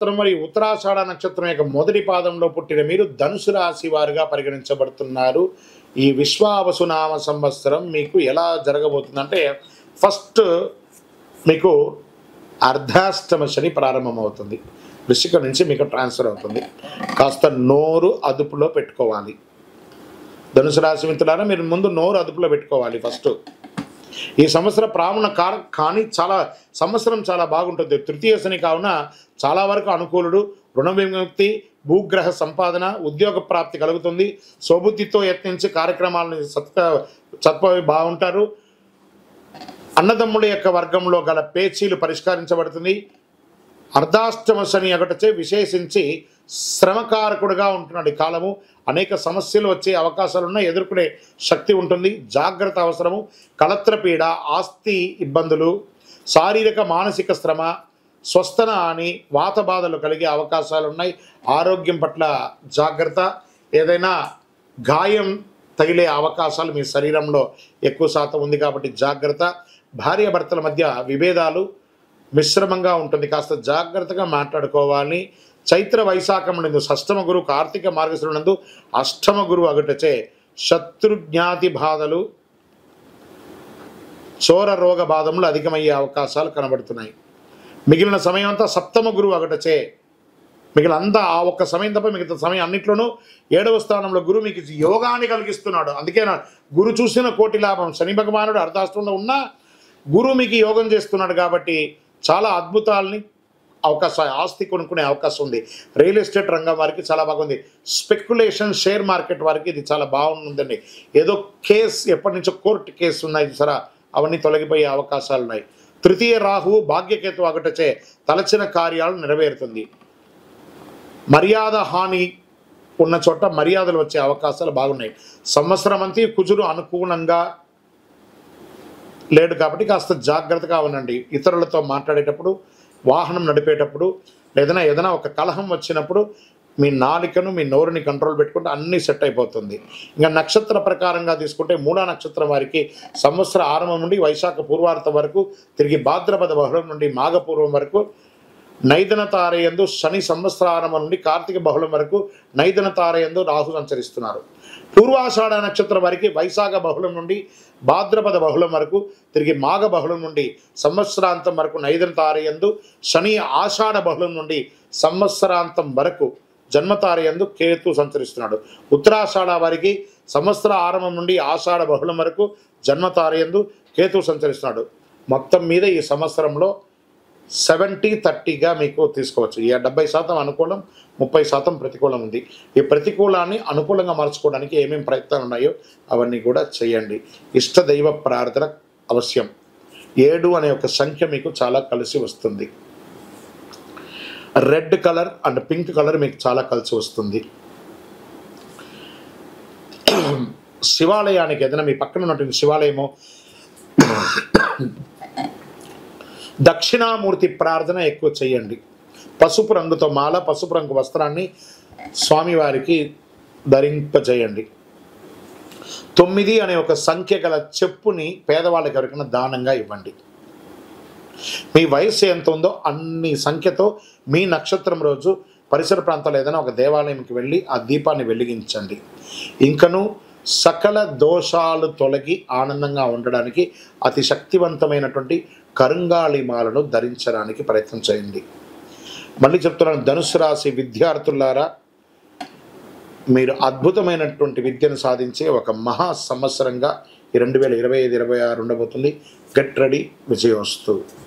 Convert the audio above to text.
మరియు ఉత్తరాషాఢ నక్షత్రం యొక్క మొదటి పాదంలో పుట్టిన మీరు ధనుసు రాశి వారుగా పరిగణించబడుతున్నారు. ఈ విశ్వావసునామ సంవత్సరం మీకు ఎలా జరగబోతుందంటే, ఫస్ట్ మీకు అర్ధాష్టమ శని ప్రారంభమవుతుంది. వృశ్చికం నుంచి మీకు ట్రాన్స్ఫర్ అవుతుంది. కాస్త నోరు అదుపులో పెట్టుకోవాలి. ధనుసు రాశి మిత్రులారా, మీరు ముందు నోరు అదుపులో పెట్టుకోవాలి ఫస్ట్. ఈ సంవత్సరం ప్రాముణ కానీ సంవత్సరం చాలా బాగుంటుంది. తృతీయ శని కావున చాలా వరకు అనుకూలుడు. రుణ విముక్తి, భూగ్రహ సంపాదన, ఉద్యోగ ప్రాప్తి కలుగుతుంది. స్వబుద్ధితో యత్నించి కార్యక్రమాలను చక్కగా బాగుంటారు. అన్నదమ్ముల యొక్క వర్గంలో గల పేచీలు పరిష్కరించబడుతుంది. అర్ధాష్టమ శని ఒకటచే విశేషించి శ్రమకారకుడుగా ఉంటున్నాడు. ఈ కాలము అనేక సమస్యలు వచ్చే అవకాశాలున్న ఎదుర్కొనే శక్తి ఉంటుంది. జాగ్రత్త అవసరము. కళత్రపీడ, ఆస్తి ఇబ్బందులు, శారీరక మానసిక శ్రమ, స్వస్థన అని వాత బాధలు కలిగే అవకాశాలు ఉన్నాయి. ఆరోగ్యం పట్ల జాగ్రత్త. ఏదైనా గాయం తగిలే అవకాశాలు మీ శరీరంలో ఎక్కువ శాతం ఉంది కాబట్టి జాగ్రత్త. భార్యాభర్తల మధ్య విభేదాలు మిశ్రమంగా ఉంటుంది. కాస్త జాగ్రత్తగా మాట్లాడుకోవాలి. చైత్ర వైశాఖం నందు షష్టమ గురు, కార్తీక మార్గశిరం నందు అష్టమ గురు అగుటచే శత్రుజ్ఞాతి బాధలు, చోర రోగ బాధములు అధికమయ్యే అవకాశాలు కనబడుతున్నాయి. మిగిలిన సమయం అంతా సప్తమ గురువు అగటచే మిగిలినంతా ఆ ఒక్క సమయం తప్ప మిగతా సమయం అన్నింటిలోనూ 7వ స్థానంలో గురువు మీకు యోగాన్ని కలిగిస్తున్నాడు. అందుకే గురు చూసిన కోటి లాభం. శని భగవానుడు అర్ధాష్టంలో ఉన్నా గురువు మీకు యోగం చేస్తున్నాడు కాబట్టి చాలా అద్భుతాలని అవకాశం, ఆస్తి కొనుక్కునే అవకాశం ఉంది. రియల్ ఎస్టేట్ రంగం వారికి చాలా బాగుంది. స్పెక్యులేషన్, షేర్ మార్కెట్ వారికి ఇది చాలా బాగుందండి. ఏదో కేసు ఎప్పటి నుంచో కోర్టు కేసు ఉన్నాయి సరే, అవన్నీ తొలగిపోయే అవకాశాలు ఉన్నాయి. తృతీయ రాహువు భాగ్యకేతు అగటచే తలచిన కార్యాలు నెరవేరుతుంది. మర్యాద హాని ఉన్న చోట మర్యాదలు వచ్చే అవకాశాలు బాగున్నాయి. సంవత్సరం అంతా కుజుడు అనుకూలంగా లేడు కాబట్టి కాస్త జాగ్రత్తగా ఉండండి. ఇతరులతో మాట్లాడేటప్పుడు, వాహనం నడిపేటప్పుడు, ఏదైనా ఒక కలహం వచ్చినప్పుడు మీ నాలికను, మీ నోరుని కంట్రోల్ పెట్టుకుంటే అన్నీ సెట్ అయిపోతుంది. ఇంకా నక్షత్ర ప్రకారంగా తీసుకుంటే మూలా నక్షత్రం వారికి సంవత్సర ఆరంభం నుండి వైశాఖ పూర్వార్ధం వరకు, తిరిగి భాద్రపద బహుళం నుండి మాఘపూర్వం వరకు నైదన తారయందు శని, సంవత్సరారంభం నుండి కార్తీక బహుళం వరకు నైదన తారయందు రాహు సంచరిస్తున్నారు. పూర్వాషాఢ నక్షత్రం వారికి వైశాఖ బహుళం నుండి భాద్రపద బహుళం వరకు, తిరిగి మాఘ బహుళం నుండి సంవత్సరాంతం వరకు నైదన తారయందు శని, ఆషాఢ బహుళం నుండి సంవత్సరాంతం వరకు జన్మతారయందు కేతు సంచరిస్తున్నాడు. ఉత్తరాషాఢ వారికి సంవత్సర ఆరంభం నుండి ఆషాఢ బహుళం వరకు జన్మతారయందు కేతు సంచరిస్తున్నాడు. మొత్తం మీద ఈ సంవత్సరంలో 70-30గా మీకు తీసుకోవచ్చు. ఈ 70% అనుకూలం, 30% ప్రతికూలం ఉంది. ఈ ప్రతికూలాన్ని అనుకూలంగా మార్చుకోవడానికి ఏమేమి ప్రయత్నాలు ఉన్నాయో అవన్నీ కూడా చేయండి. ఇష్టదైవ ప్రార్థన అవశ్యం. 7 అనే ఒక సంఖ్య మీకు చాలా కలిసి వస్తుంది. Red colour and pink colour మీకు చాలా కలిసి వస్తుంది. శివాలయానికి ఏదైనా మీ పక్కన ఉన్నటువంటి శివాలయము దక్షిణామూర్తి ప్రార్థన ఎక్కువ చేయండి. పసుపు రంగుతో మాల, పసుపు రంగు వస్త్రాన్ని స్వామివారికి ధరింపజేయండి. 9 అనే ఒక సంఖ్య గల చెప్పుని పేదవాళ్ళకి ఎవరికైనా దానంగా ఇవ్వండి. మీ వయస్సు ఎంత ఉందో అన్ని సంఖ్యతో మీ నక్షత్రం రోజు పరిసర ప్రాంతాల్లో ఏదైనా ఒక దేవాలయంకి వెళ్ళి ఆ దీపాన్ని వెలిగించండి. ఇంకను సకల దోషాలు తొలగి ఆనందంగా ఉండడానికి అతి శక్తివంతమైనటువంటి కరుంగాళిమాలను ధరించడానికి ప్రయత్నం చేయండి. మళ్ళీ చెప్తున్నాను, ధనుసు రాశి విద్యార్థులారా, మీరు అద్భుతమైనటువంటి విద్యను సాధించే ఒక మహా సంవత్సరంగా ఈ 2025-26 ఉండబోతుంది. Get ready. విజయోస్తు.